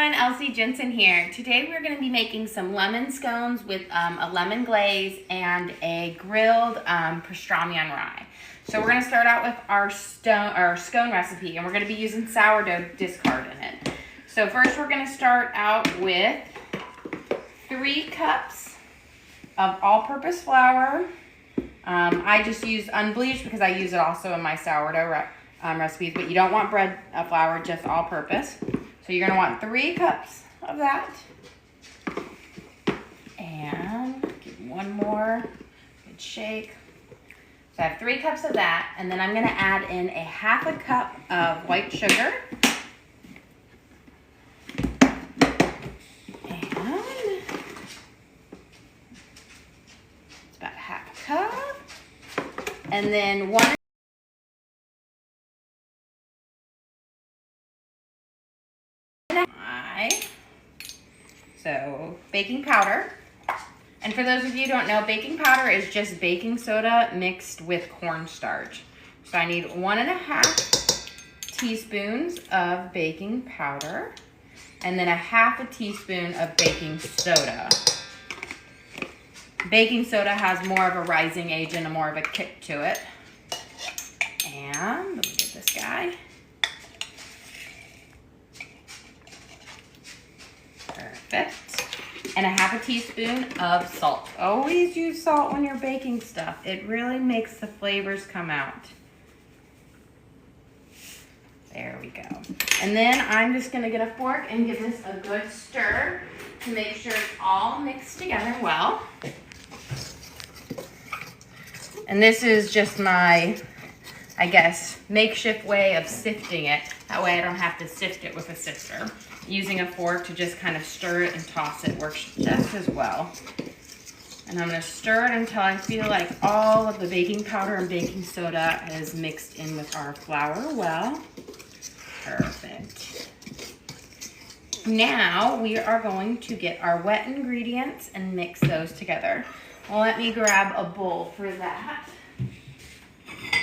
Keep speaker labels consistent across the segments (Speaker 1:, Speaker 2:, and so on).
Speaker 1: everyone, Elsie Jensen here. Today we're going to be making some lemon scones with a lemon glaze and a grilled pastrami on rye. So we're going to start out with our scone recipe, and we're going to be using sourdough discard in it. So first we're going to start out with 3 cups of all-purpose flour. I just use unbleached because I use it also in my sourdough recipes, but you don't want bread flour, just all-purpose. So you're going to want 3 cups of that. And give one more good shake. So I have 3 cups of that, and then I'm going to add in a ½ a cup of white sugar. And it's about ½ a cup. And then 1 So baking powder, and for those of you who don't know, baking powder is just baking soda mixed with cornstarch. So I need 1½ teaspoons of baking powder, and then ½ a teaspoon of baking soda. Baking soda has more of a rising agent and more of a kick to it. And let me get this guy. Perfect. And ½ a teaspoon of salt. Always use salt when you're baking stuff. It really makes the flavors come out. There we go. And then I'm just going to get a fork and give this a good stir to make sure it's all mixed together well. And this is just my, I guess, makeshift way of sifting it. That way I don't have to sift it with a sifter. Using a fork to just kind of stir it and toss it works just as well. And I'm going to stir it until I feel like all of the baking powder and baking soda is mixed in with our flour well. Perfect. Now we are going to get our wet ingredients and mix those together. Well, let me grab a bowl for that.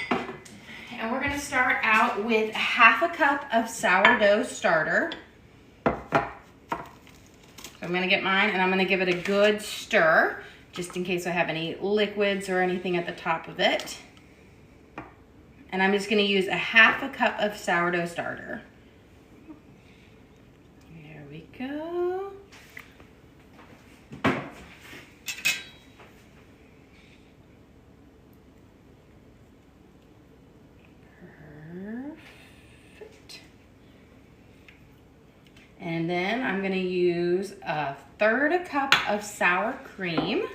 Speaker 1: And we're going to start out with ½ a cup of sourdough starter. I'm going to get mine and I'm going to give it a good stir just in case I have any liquids or anything at the top of it. And I'm just going to use ½ a cup of sourdough starter. There we go. Perfect. And then I'm going to use 1/3 a cup of sour cream.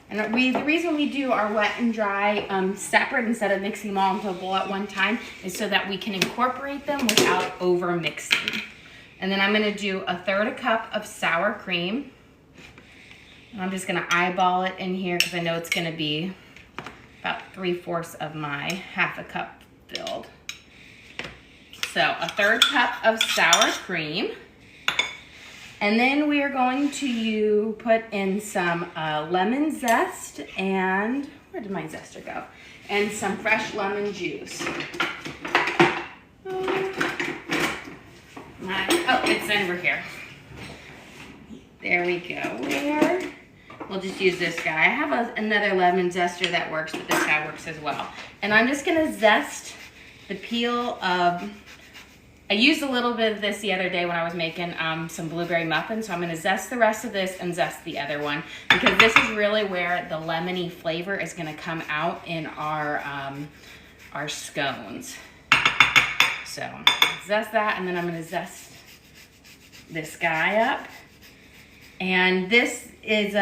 Speaker 1: And the reason we do our wet and dry separate instead of mixing them all into a bowl at one time is so that we can incorporate them without over mixing. And then I'm going to do 1/3 a cup of sour cream. And I'm just going to eyeball it in here because I know it's going to be about 3/4 of my ½ a cup filled. So 1/3 cup of sour cream. And then we are going to put in some lemon zest and, where did my zester go? And some fresh lemon juice. It's over here. There we go. We'll just use this guy. I have another lemon zester that works, but this guy works as well. And I'm just gonna zest the peel of, I used a little bit of this the other day when I was making some blueberry muffins, so I'm going to zest the rest of this and zest the other one because this is really where the lemony flavor is going to come out in our scones. So zest that, and then I'm going to zest this guy up. And this is,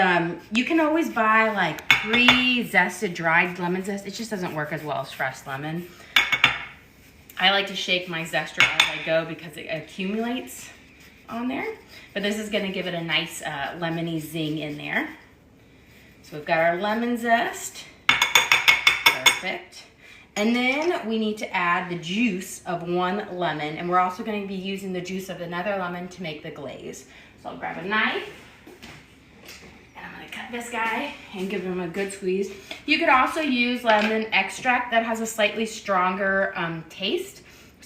Speaker 1: you can always buy like pre-zested dried lemon zest. It just doesn't work as well as fresh lemon. I like to shake my zester as I go because it accumulates on there. But this is going to give it a nice lemony zing in there. So we've got our lemon zest. Perfect. And then we need to add the juice of 1 lemon. And we're also going to be using the juice of another lemon to make the glaze. So I'll grab a knife. And I'm going to cut this guy and give him a good squeeze. You could also use lemon extract that has a slightly stronger taste.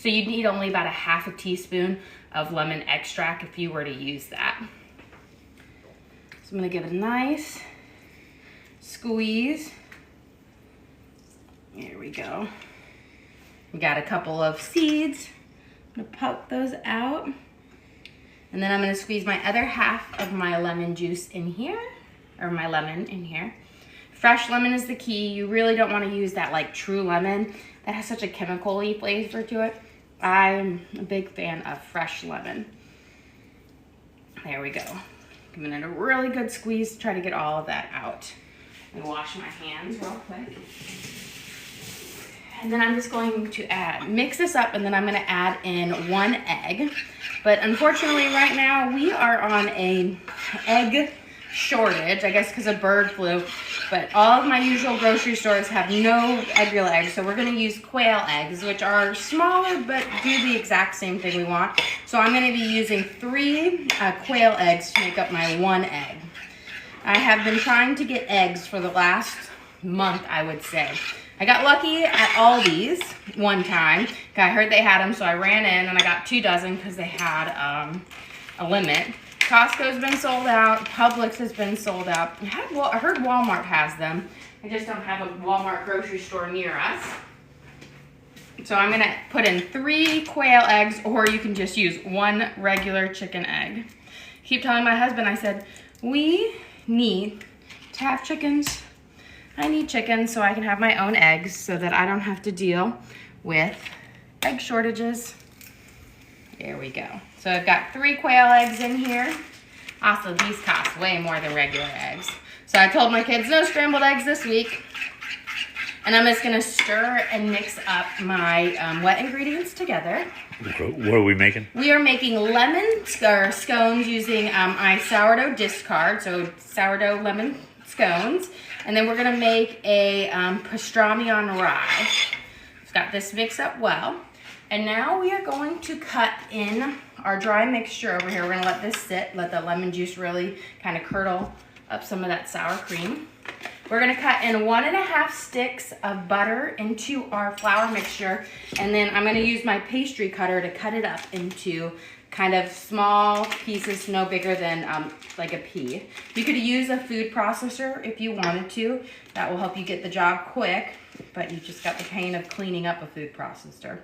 Speaker 1: So you need only about ½ a teaspoon of lemon extract if you were to use that. So I'm gonna give it a nice squeeze. There we go. We got a couple of seeds. I'm gonna poke those out. And then I'm gonna squeeze my other half of my lemon juice in here, or my lemon in here. Fresh lemon is the key. You really don't wanna use that like true lemon. That has such a chemical-y flavor to it. I'm a big fan of fresh lemon. There we go. Giving it a really good squeeze to try to get all of that out. And wash my hands real quick. And then I'm just going to mix this up, and then I'm gonna add in 1 egg. But unfortunately right now we are on a egg shortage, I guess because of bird flu. But all of my usual grocery stores have no egg-real eggs, so we're gonna use quail eggs, which are smaller but do the exact same thing we want. So I'm gonna be using 3 quail eggs to make up my 1 egg. I have been trying to get eggs for the last month, I would say. I got lucky at Aldi's one time. I heard they had them, so I ran in and I got 2 dozen because they had a limit. Costco's been sold out. Publix has been sold out. I heard Walmart has them. I just don't have a Walmart grocery store near us. So I'm gonna put in 3 quail eggs, or you can just use 1 regular chicken egg. Keep telling my husband, I said, we need to have chickens. I need chickens so I can have my own eggs so that I don't have to deal with egg shortages. There we go. So I've got 3 quail eggs in here. Also, these cost way more than regular eggs. So I told my kids no scrambled eggs this week. And I'm just gonna stir and mix up my wet ingredients together.
Speaker 2: What are we making?
Speaker 1: We are making lemon scones using my sourdough discard, so sourdough lemon scones. And then we're gonna make a pastrami on rye. I've got this mixed up well. And now we are going to cut in our dry mixture over here. We're gonna let this sit, let the lemon juice really kind of curdle up some of that sour cream. We're gonna cut in 1½ sticks of butter into our flour mixture, and then I'm gonna use my pastry cutter to cut it up into kind of small pieces, no bigger than like a pea. You could use a food processor if you wanted to. That will help you get the job quick, but you just got the pain of cleaning up a food processor.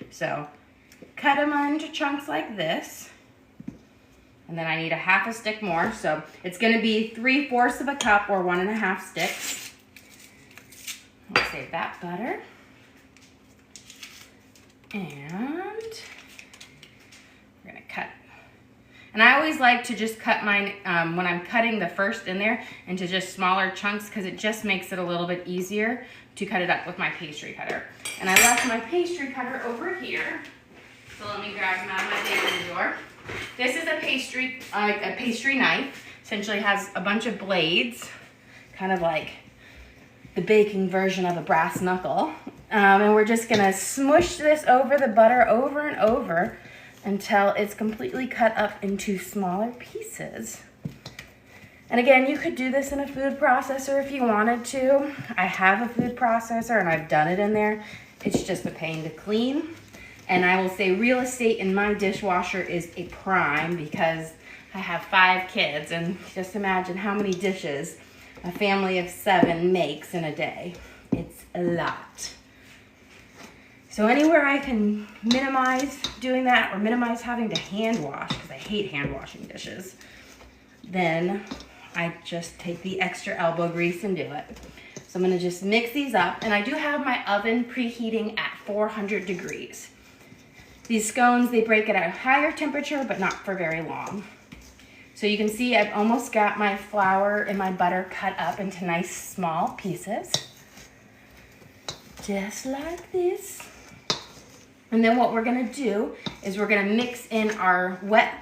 Speaker 1: So cut them into chunks like this. And then I need a ½ stick more. So it's gonna be 3/4 of a cup or 1½ sticks. I'll save that butter. And we're gonna cut. And I always like to just cut mine, when I'm cutting the first in there, into just smaller chunks because it just makes it a little bit easier to cut it up with my pastry cutter. And I left my pastry cutter over here. So let me grab him out of my baking drawer. This is a pastry knife. Essentially has a bunch of blades, kind of like the baking version of a brass knuckle. And we're just gonna smush this over the butter over and over until it's completely cut up into smaller pieces. And again, you could do this in a food processor if you wanted to. I have a food processor and I've done it in there. It's just a pain to clean. And I will say real estate in my dishwasher is a prime because I have 5 kids, and just imagine how many dishes a family of 7 makes in a day. It's a lot. So anywhere I can minimize doing that or minimize having to hand wash, because I hate hand washing dishes, then I just take the extra elbow grease and do it. So I'm gonna just mix these up, and I do have my oven preheating at 400 degrees. These scones, they break at a higher temperature, but not for very long. So you can see I've almost got my flour and my butter cut up into nice small pieces. Just like this. And then what we're gonna do is we're gonna mix in our wet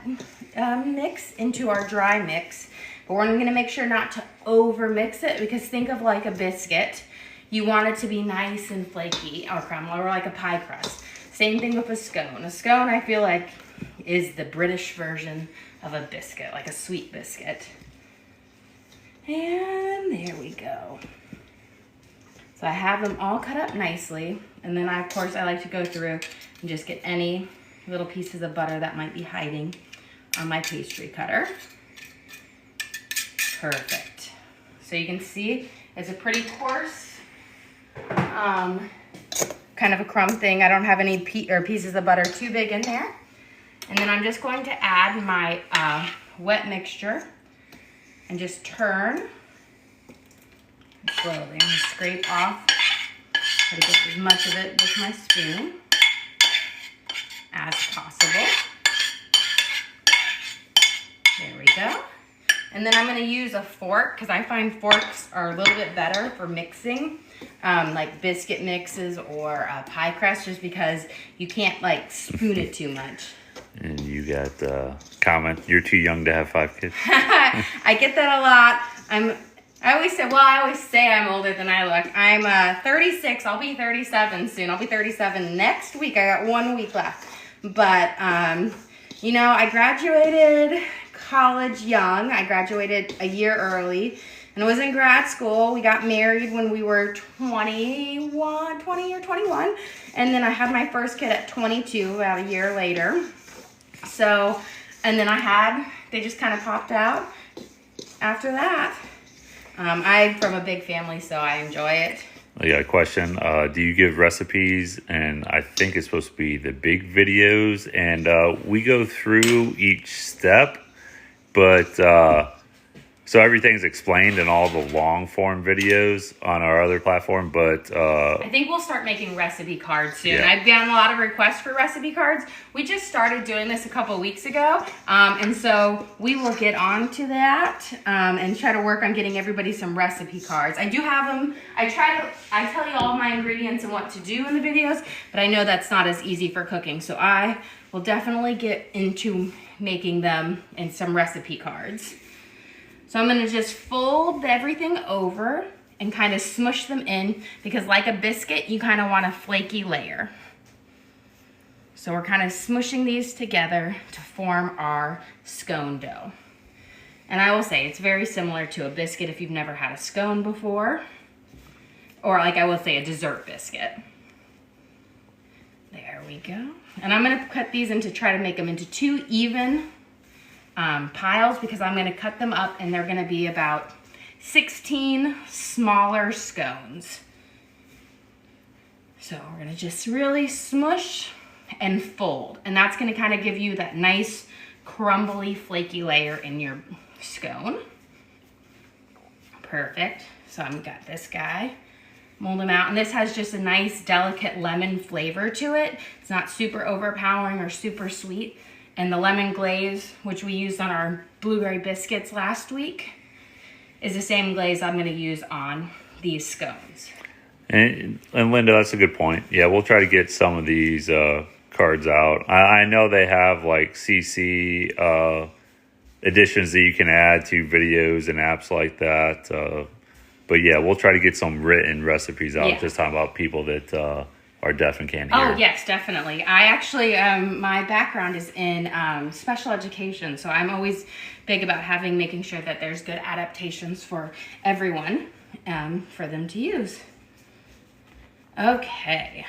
Speaker 1: mix into our dry mix. But we're gonna make sure not to over mix it, because think of like a biscuit. You want it to be nice and flaky or crumble, or like a pie crust. Same thing with a scone. A scone, I feel like, is the British version of a biscuit, like a sweet biscuit. And there we go. So I have them all cut up nicely. And then of course I like to go through and just get any little pieces of butter that might be hiding on my pastry cutter. Perfect. So you can see it's a pretty coarse, kind of a crumb thing. I don't have any pieces of butter too big in there. And then I'm just going to add my wet mixture and just turn slowly. I'm gonna scrape off, try to get as much of it with my spoon as possible. There we go. And then I'm gonna use a fork because I find forks are a little bit better for mixing, like biscuit mixes or pie crust, just because you can't like spoon it too much.
Speaker 2: And you got comment, you're too young to have 5 kids.
Speaker 1: I get that a lot. I always say I'm older than I look. I'm 36. I'll be 37 soon. I'll be 37 next week. I got 1 week left. But, you know, I graduated college young. I graduated a year early and I was in grad school. We got married when we were 20 or 21. And then I had my first kid at 22, about a year later. So, and then they just kind of popped out after that. I'm from a big family, so I enjoy it.
Speaker 2: I got a question. Do you give recipes? And I think it's supposed to be the big videos. And we go through each step, but so everything's explained in all the long form videos on our other platform. But
Speaker 1: I think we'll start making recipe cards soon.
Speaker 2: Yeah.
Speaker 1: I've gotten a lot of requests for recipe cards. We just started doing this a couple of weeks ago. And so we will get on to that and try to work on getting everybody some recipe cards. I do have them. I tell you all my ingredients and what to do in the videos, but I know that's not as easy for cooking. So I will definitely get into making them in some recipe cards. So I'm gonna just fold everything over and kind of smush them in, because like a biscuit, you kind of want a flaky layer. So we're kind of smushing these together to form our scone dough. And I will say it's very similar to a biscuit if you've never had a scone before, or like I will say a dessert biscuit. There we go. And I'm gonna cut these try to make them into 2 even piles, because I'm gonna cut them up and they're gonna be about 16 smaller scones. So we're gonna just really smush and fold. And that's gonna kind of give you that nice crumbly, flaky layer in your scone. Perfect. So I've got this guy. Mold them out. And this has just a nice, delicate lemon flavor to it. It's not super overpowering or super sweet. And the lemon glaze, which we used on our blueberry biscuits last week, is the same glaze I'm going to use on these scones.
Speaker 2: And Linda, that's a good point. Yeah, we'll try to get some of these cards out. I know they have like CC additions that you can add to videos and apps like that. But yeah, we'll try to get some written recipes out.
Speaker 1: Yeah.
Speaker 2: Just talking about people that are deaf and can't hear.
Speaker 1: Oh, yes, definitely. I actually, my background is in special education, so I'm always big about making sure that there's good adaptations for everyone for them to use. Okay,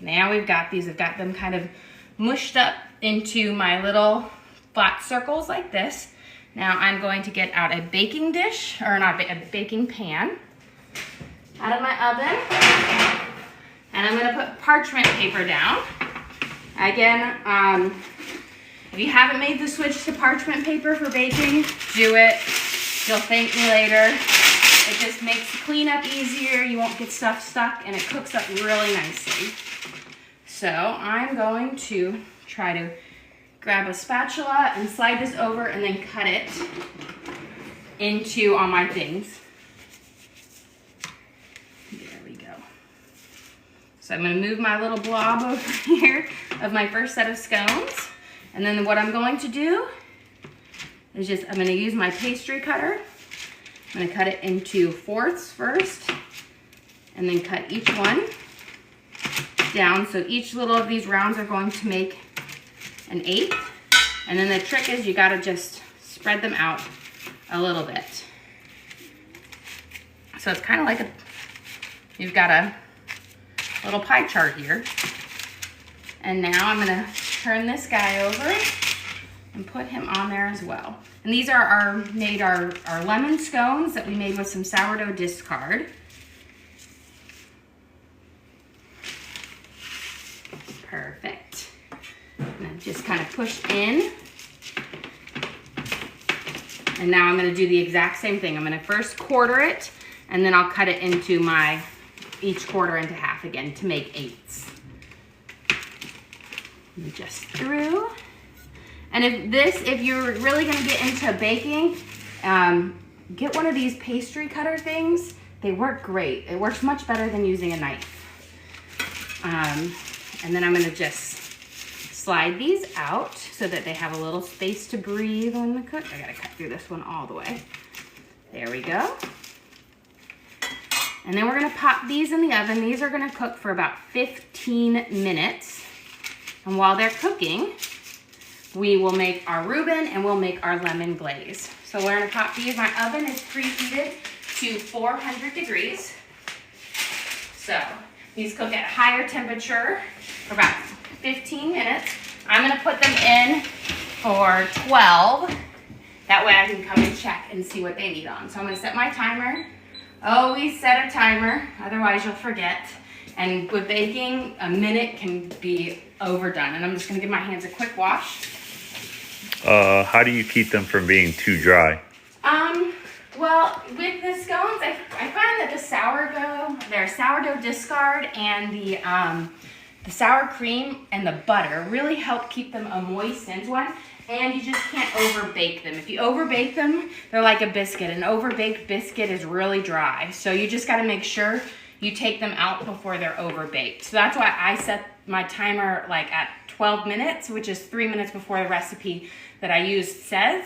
Speaker 1: now we've got these. I've got them kind of mushed up into my little flat circles like this. Now I'm going to get out a baking dish, or not a baking pan, out of my oven. And I'm gonna put parchment paper down. Again, if you haven't made the switch to parchment paper for baking, do it. You'll thank me later. It just makes cleanup easier. You won't get stuff stuck, and it cooks up really nicely. So I'm going to try to grab a spatula and slide this over and then cut it into all my things. So I'm going to move my little blob over here of my first set of scones. And then what I'm going to do is I'm going to use my pastry cutter. I'm going to cut it into fourths first, and then cut each one down. So each little of these rounds are going to make an eighth. And then the trick is you got to just spread them out a little bit. So it's kind of like you've got a little pie chart here. And now I'm gonna turn this guy over and put him on there as well. And these are our lemon scones that we made with some sourdough discard. Perfect. And then just kind of push in. And now I'm gonna do the exact same thing. I'm gonna first quarter it, and then I'll cut it into each quarter into half again to make 8s. And just through. And if you're really gonna get into baking, get one of these pastry cutter things. They work great. It works much better than using a knife. And then I'm gonna just slide these out so that they have a little space to breathe on the cook. I gotta cut through this one all the way. There we go. And then we're gonna pop these in the oven. These are gonna cook for about 15 minutes. And while they're cooking, we will make our Reuben and we'll make our lemon glaze. So we're gonna pop these. My oven is preheated to 400 degrees. So these cook at higher temperature for about 15 minutes. I'm gonna put them in for 12. That way I can come and check and see what they need on. So I'm gonna set my timer. Always set a timer, otherwise you'll forget. And with baking, a minute can be overdone. And I'm just gonna give my hands a quick wash.
Speaker 2: How do you keep them from being too dry?
Speaker 1: Well, with the scones, I find that their sourdough discard and the sour cream and the butter really help keep them a moist one, and you just can't overbake them. If you overbake them, they're like a biscuit. An overbaked biscuit is really dry. So you just gotta make sure you take them out before they're overbaked. So that's why I set my timer like at 12 minutes, which is 3 minutes before the recipe that I used says.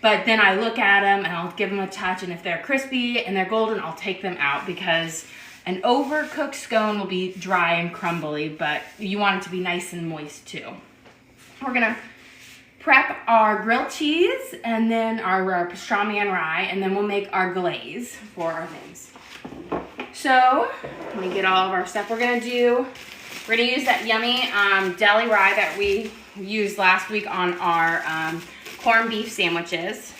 Speaker 1: But then I look at them and I'll give them a touch, and if they're crispy and they're golden, I'll take them out, because an overcooked scone will be dry and crumbly, but you want it to be nice and moist too. We're gonna prep our grilled cheese and then our pastrami and rye, and then we'll make our glaze for our things. So let me get all of our stuff. We're gonna use that yummy deli rye that we used last week on our corned beef sandwiches.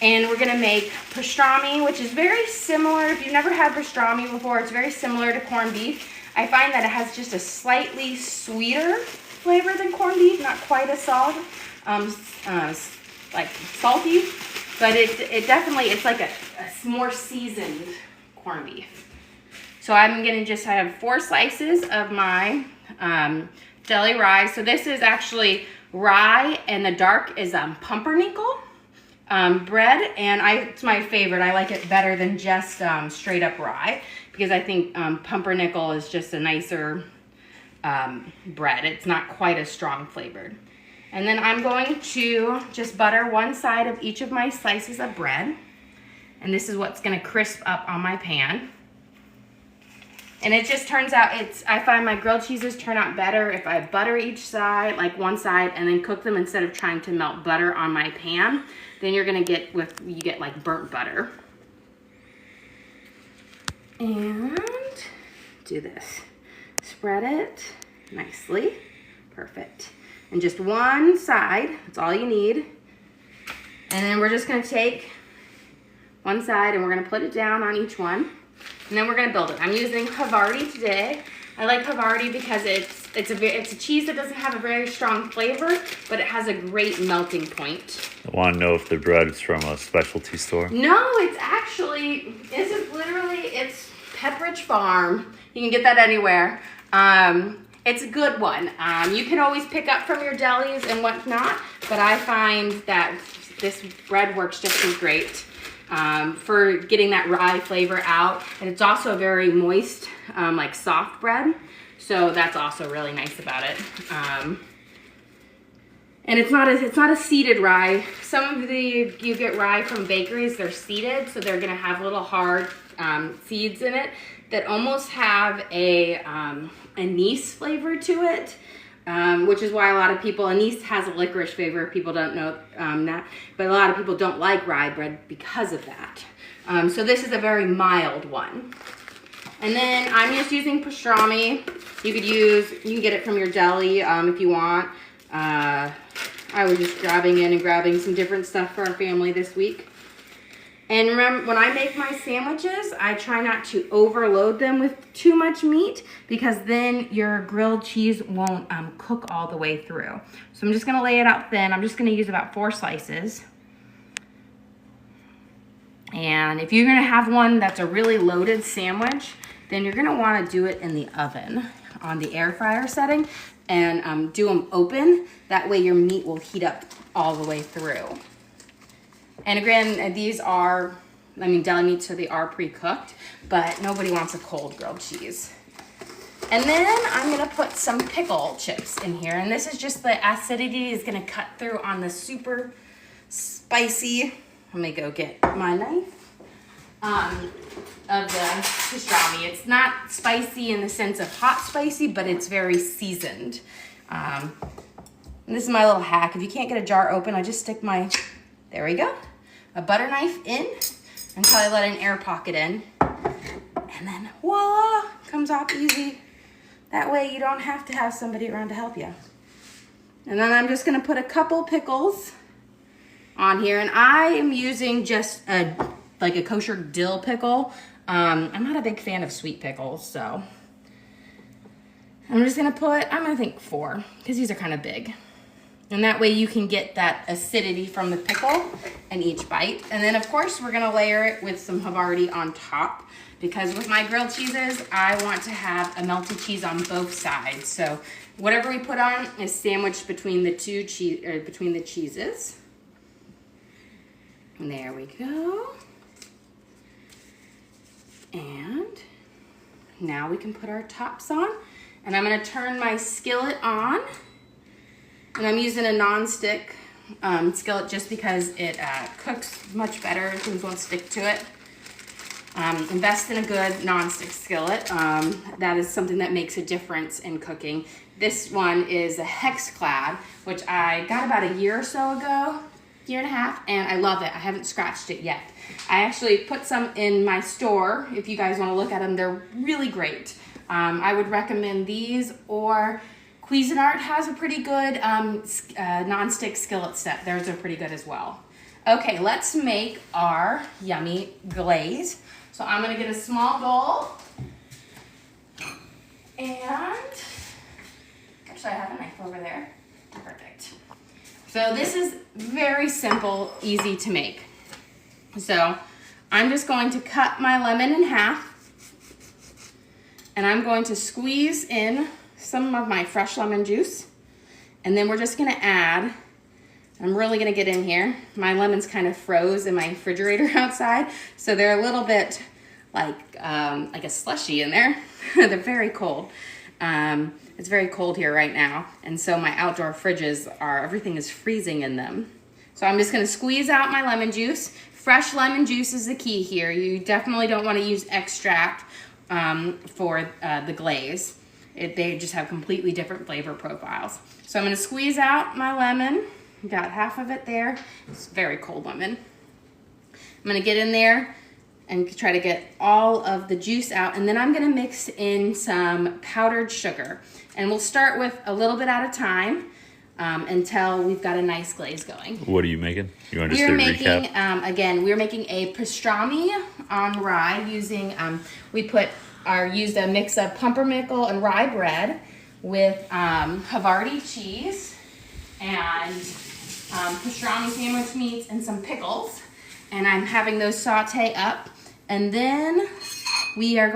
Speaker 1: And we're gonna make pastrami, which is very similar. If you've never had pastrami before, it's very similar to corned beef. I find that it has just a slightly sweeter flavor than corned beef, not quite as solid, like salty, but it definitely, it's like a more seasoned corned beef. So I'm gonna just have 4 slices of my deli rye. So this is actually rye, and the dark is pumpernickel bread, and it's my favorite. I like it better than just straight up rye, because I think pumpernickel is just a nicer bread. It's not quite as strong flavored. And then I'm going to just butter one side of each of my slices of bread, and this is what's gonna crisp up on my pan. And it just turns out, I find my grilled cheeses turn out better if I butter each side, like one side, and then cook them instead of trying to melt butter on my pan. Then you're gonna get you get like burnt butter. And do this. Spread it nicely. Perfect. And just one side, that's all you need. And then we're just gonna take one side and we're gonna put it down on each one. And then we're gonna build it. I'm using havarti today. I like havarti because it's a cheese that doesn't have a very strong flavor, but it has a great melting point.
Speaker 2: I want to know if the bread is from a specialty store.
Speaker 1: No, it's actually, it's Pepperidge Farm. You can get that anywhere. It's a good one. You can always pick up from your delis and whatnot, but I find that this bread works just as great for getting that rye flavor out. And it's also a very moist, like soft bread. So that's also really nice about it. And it's not a seeded rye. Some of you get rye from bakeries, they're seeded, so they're gonna have little hard seeds in it that almost have a anise flavor to it, which is why a lot of people, anise has a licorice flavor, if people don't know that, but a lot of people don't like rye bread because of that. So this is a very mild one. And then I'm just using pastrami. You can get it from your deli if you want. I was just grabbing some different stuff for our family this week. And remember, when I make my sandwiches, I try not to overload them with too much meat because then your grilled cheese won't cook all the way through. So I'm just gonna lay it out thin. I'm just gonna use about 4 slices. And if you're gonna have one that's a really loaded sandwich, then you're gonna wanna do it in the oven on the air fryer setting and do them open. That way your meat will heat up all the way through. And again, these are, deli meats, so they are pre-cooked, but nobody wants a cold grilled cheese. And then I'm gonna put some pickle chips in here. And this is just the acidity is gonna cut through on the super spicy, let me go get my knife, of the pastrami. It's not spicy in the sense of hot spicy, but it's very seasoned. And this is my little hack. If you can't get a jar open, I just stick there we go, a butter knife in until I let an air pocket in. And then voila, comes off easy. That way you don't have to have somebody around to help you. And then I'm just gonna put a couple pickles on here. And I am using just like a kosher dill pickle. I'm not a big fan of sweet pickles, so I'm just gonna put, I'm gonna think 4, because these are kind of big. And that way you can get that acidity from the pickle in each bite. And then of course we're gonna layer it with some havarti on top, because with my grilled cheeses, I want to have a melted cheese on both sides. So whatever we put on is sandwiched between the between the cheeses. And there we go. And now we can put our tops on. And I'm gonna turn my skillet on. And I'm using a non-stick skillet just because it cooks much better. Things won't stick to it. Invest in a good non-stick skillet. That is something that makes a difference in cooking. This one is a Hexclad, which I got about a year or so ago, year and a half, and I love it. I haven't scratched it yet. I actually put some in my store. If you guys want to look at them, they're really great. I would recommend these, or Cuisinart has a pretty good non-stick skillet set. Theirs are pretty good as well. Okay, let's make our yummy glaze. So I'm gonna get a small bowl, and actually I have a knife over there. Perfect. So this is very simple, easy to make. So I'm just going to cut my lemon in half, and I'm going to squeeze in some of my fresh lemon juice, and then we're just gonna add, I'm really gonna get in here. My lemons kind of froze in my refrigerator outside, so they're a little bit like a slushy in there. They're very cold. It's very cold here right now, and so my outdoor fridges everything is freezing in them. So I'm just gonna squeeze out my lemon juice. Fresh lemon juice is the key here. You definitely don't wanna use extract for the glaze. They just have completely different flavor profiles. So I'm gonna squeeze out my lemon. Got half of it there. It's very cold lemon. I'm gonna get in there and try to get all of the juice out, and then I'm gonna mix in some powdered sugar. And we'll start with a little bit at a time until we've got a nice glaze going.
Speaker 2: What are you making? You want to just do a recap?
Speaker 1: Again, we're making a pastrami on rye using, used a mix of pumpernickel and rye bread with havarti cheese and pastrami sandwich meats and some pickles. And I'm having those saute up. And then we have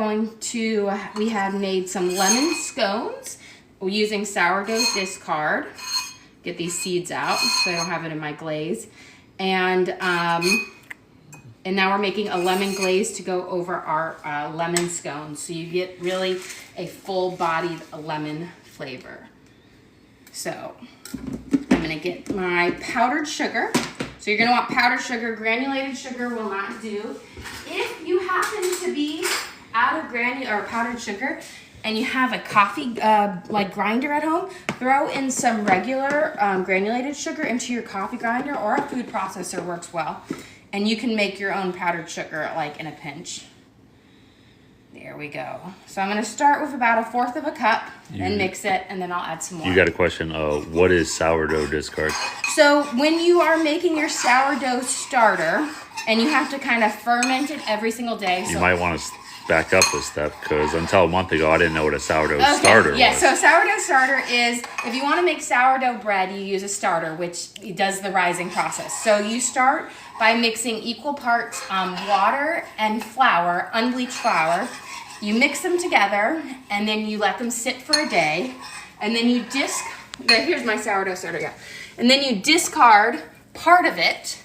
Speaker 1: made some lemon scones. We're using sourdough discard. Get these seeds out so I don't have it in my glaze. And now we're making a lemon glaze to go over our lemon scones. So you get really a full-bodied lemon flavor. So I'm gonna get my powdered sugar. So you're gonna want powdered sugar. Granulated sugar will not do. If you happen to be out of powdered sugar and you have a coffee grinder at home, throw in some regular granulated sugar into your coffee grinder, or a food processor works well. And you can make your own powdered sugar like in a pinch. There we go. So I'm going to start with about 1/4 of a cup and mix it, and then I'll add some more.
Speaker 2: You got a question. What is sourdough discard?
Speaker 1: So when you are making your sourdough starter, and you have to kind of ferment it every single day.
Speaker 2: You might want to back up a step, because until a month ago, I didn't know what a sourdough starter was.
Speaker 1: Yeah, so sourdough starter is, if you want to make sourdough bread, you use a starter, which does the rising process. So you start by mixing equal parts water and flour, unbleached flour. You mix them together, and then you let them sit for a day, and then you here's my sourdough starter, yeah. And then you discard part of it.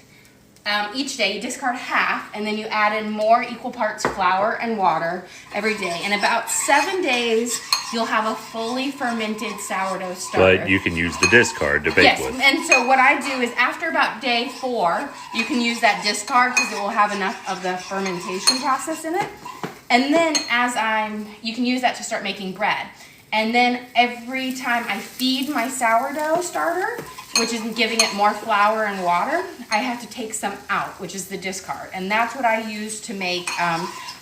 Speaker 1: Each day you discard half, and then you add in more equal parts flour and water every day. In about 7 days, you'll have a fully fermented sourdough starter.
Speaker 2: But you can use the discard to bake with.
Speaker 1: Yes, and so what I do is after about day 4, you can use that discard because it will have enough of the fermentation process in it. And then you can use that to start making bread. And then every time I feed my sourdough starter, which is giving it more flour and water, I have to take some out, which is the discard. And that's what I use to make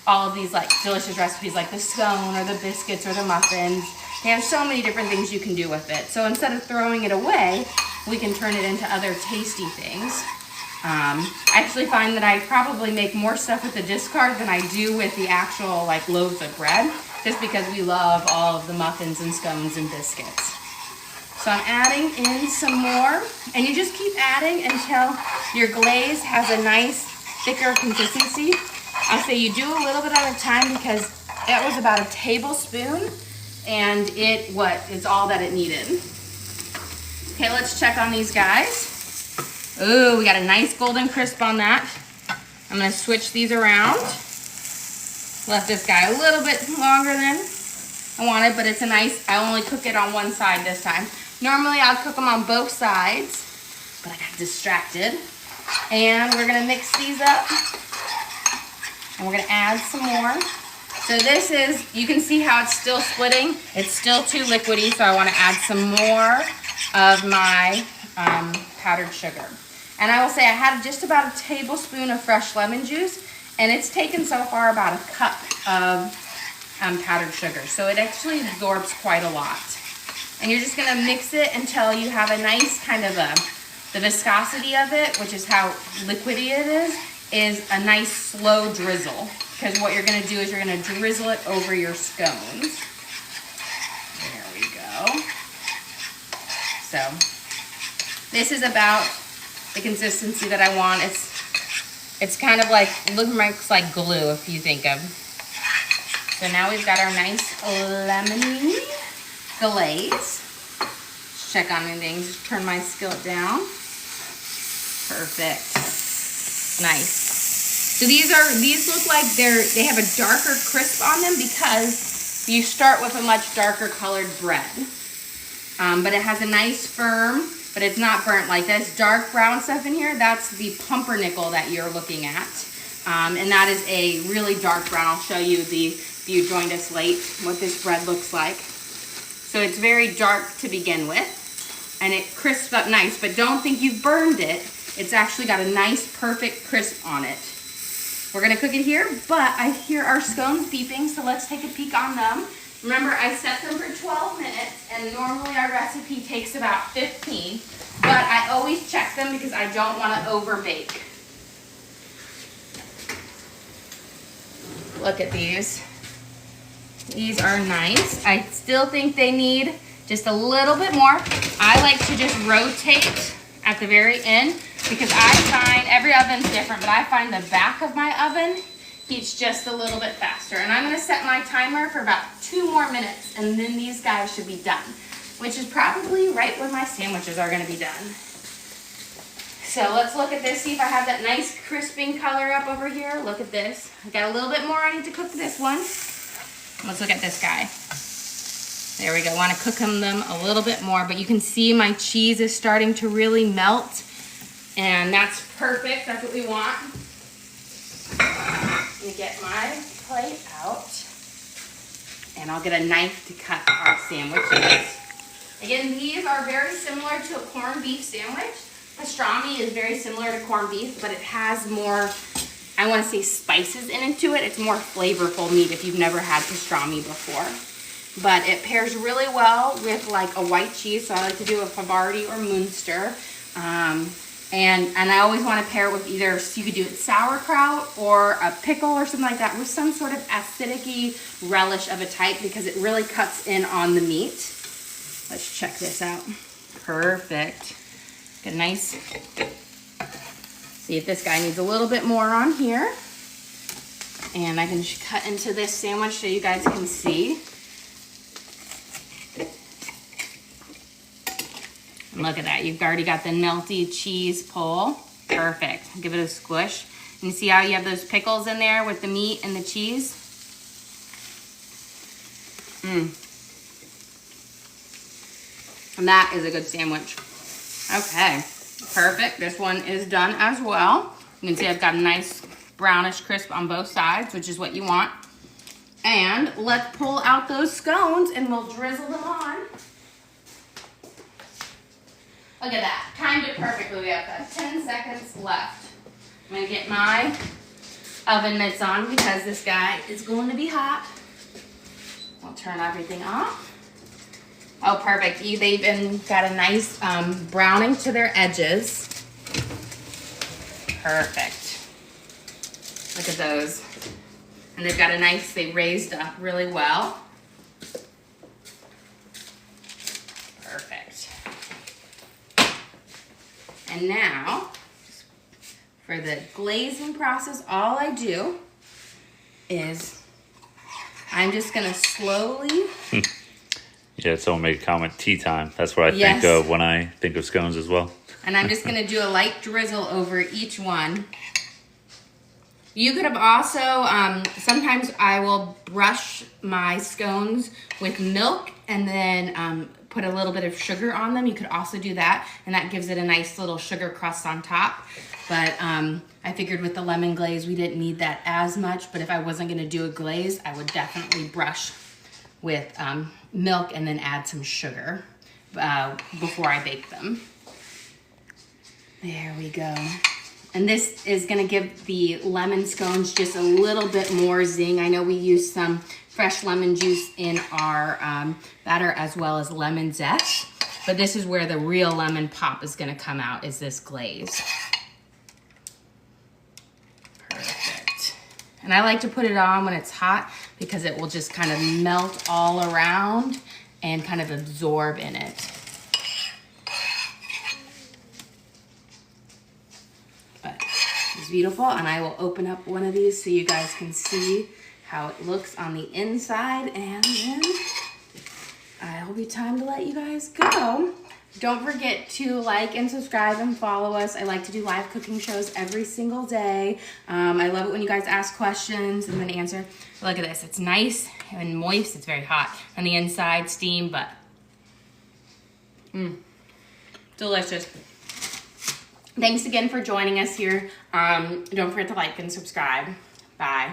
Speaker 1: all of these like delicious recipes like the scone or the biscuits or the muffins. They have so many different things you can do with it. So instead of throwing it away, we can turn it into other tasty things. I actually find that I probably make more stuff with the discard than I do with the actual like loaves of bread, just because we love all of the muffins and scones and biscuits. So I'm adding in some more, and you just keep adding until your glaze has a nice thicker consistency. I'll say you do a little bit at a time because that was about a tablespoon, and it is all that it needed. Okay, let's check on these guys. Ooh, we got a nice golden crisp on that. I'm gonna switch these around. Left this guy a little bit longer than I wanted, but it's I only cook it on one side this time. Normally I'll cook them on both sides, but I got distracted. And we're gonna mix these up, and we're gonna add some more. So this is, you can see how it's still splitting. It's still too liquidy, so I wanna add some more of my powdered sugar. And I will say I had just about a tablespoon of fresh lemon juice, and it's taken so far about a cup of powdered sugar. So it actually absorbs quite a lot. And you're just gonna mix it until you have a nice kind of the viscosity of it, which is how liquidy it is a nice slow drizzle. Because what you're gonna do is you're gonna drizzle it over your scones. There we go. So this is about the consistency that I want. It's kind of like, looks like glue if you think of. So now we've got our nice lemony glaze. Check on things. Turn my skillet down. Perfect. Nice. So these look like they have a darker crisp on them because you start with a much darker colored bread. But it has a nice firm, but it's not burnt like this dark brown stuff in here. That's the pumpernickel that you're looking at. And that is a really dark brown. I'll show you if you joined us late, what this bread looks like. So it's very dark to begin with, and it crisps up nice, but don't think you've burned it. It's actually got a nice, perfect crisp on it. We're gonna cook it here, but I hear our scones beeping, so let's take a peek on them. Remember, I set them for 12 minutes, and normally our recipe takes about 15, but I always check them because I don't wanna over bake. Look at these. These are nice. I still think they need just a little bit more. I like to just rotate at the very end because I find every oven's different, but I find the back of my oven heats just a little bit faster. And I'm gonna set my timer for about 2 more minutes, and then these guys should be done, which is probably right when my sandwiches are gonna be done. So let's look at this, see if I have that nice crisping color up over here. Look at this. I got a little bit more I need to cook this one. Let's look at this guy. There we go. I want to cook them a little bit more, but you can see my cheese is starting to really melt, and that's perfect. That's what we want. Let me get my plate out, and I'll get a knife to cut our sandwiches. Again, these are very similar to a corned beef sandwich. Pastrami is very similar to corned beef, but it has more I want to say spices into it. It's more flavorful meat if you've never had pastrami before. But it pairs really well with like a white cheese. So I like to do a havarti or Munster. And I always want to pair it with either, so you could do it sauerkraut or a pickle or something like that, with some sort of acidic-y relish of a type, because it really cuts in on the meat. Let's check this out. Perfect. Get a nice, see if this guy needs a little bit more on here. And I can cut into this sandwich so you guys can see. And look at that, you've already got the melty cheese pull. Perfect, give it a squish. And you see how you have those pickles in there with the meat and the cheese? And that is a good sandwich. Okay, perfect. This one is done as well. You can see I've got a nice brownish crisp on both sides, which is what you want. And let's pull out those scones and we'll drizzle them on. Look at that, timed it perfectly. We have about 10 seconds left. I'm gonna get my oven mitts on because this guy is going to be hot. I'll turn everything off. Oh, perfect. They've even got a nice browning to their edges. Perfect. Look at those. And they've got a nice, they raised up really well. Perfect. And now, for the glazing process, all I do is I'm just gonna slowly.
Speaker 2: Yeah, someone made a comment, tea time. That's what I think of when I think of scones as well.
Speaker 1: And I'm just gonna do a light drizzle over each one. You could have also, sometimes I will brush my scones with milk and then put a little bit of sugar on them. You could also do that, and that gives it a nice little sugar crust on top. But I figured with the lemon glaze, we didn't need that as much, but if I wasn't gonna do a glaze, I would definitely brush with milk and then add some sugar before I bake them. There we go. And this is gonna give the lemon scones just a little bit more zing. I know we used some fresh lemon juice in our batter as well as lemon zest, but this is where the real lemon pop is gonna come out, is this glaze. Perfect. And I like to put it on when it's hot because it will just kind of melt all around and kind of absorb in it. But it's beautiful, and I will open up one of these so you guys can see how it looks on the inside, and then it'll be time to let you guys go. Don't forget to like and subscribe and follow us. I like to do live cooking shows every single day. I love it when you guys ask questions and then answer. Look at this, it's nice and moist. It's very hot on the inside, steam, but delicious. Thanks again for joining us here. Don't forget to like and subscribe. Bye.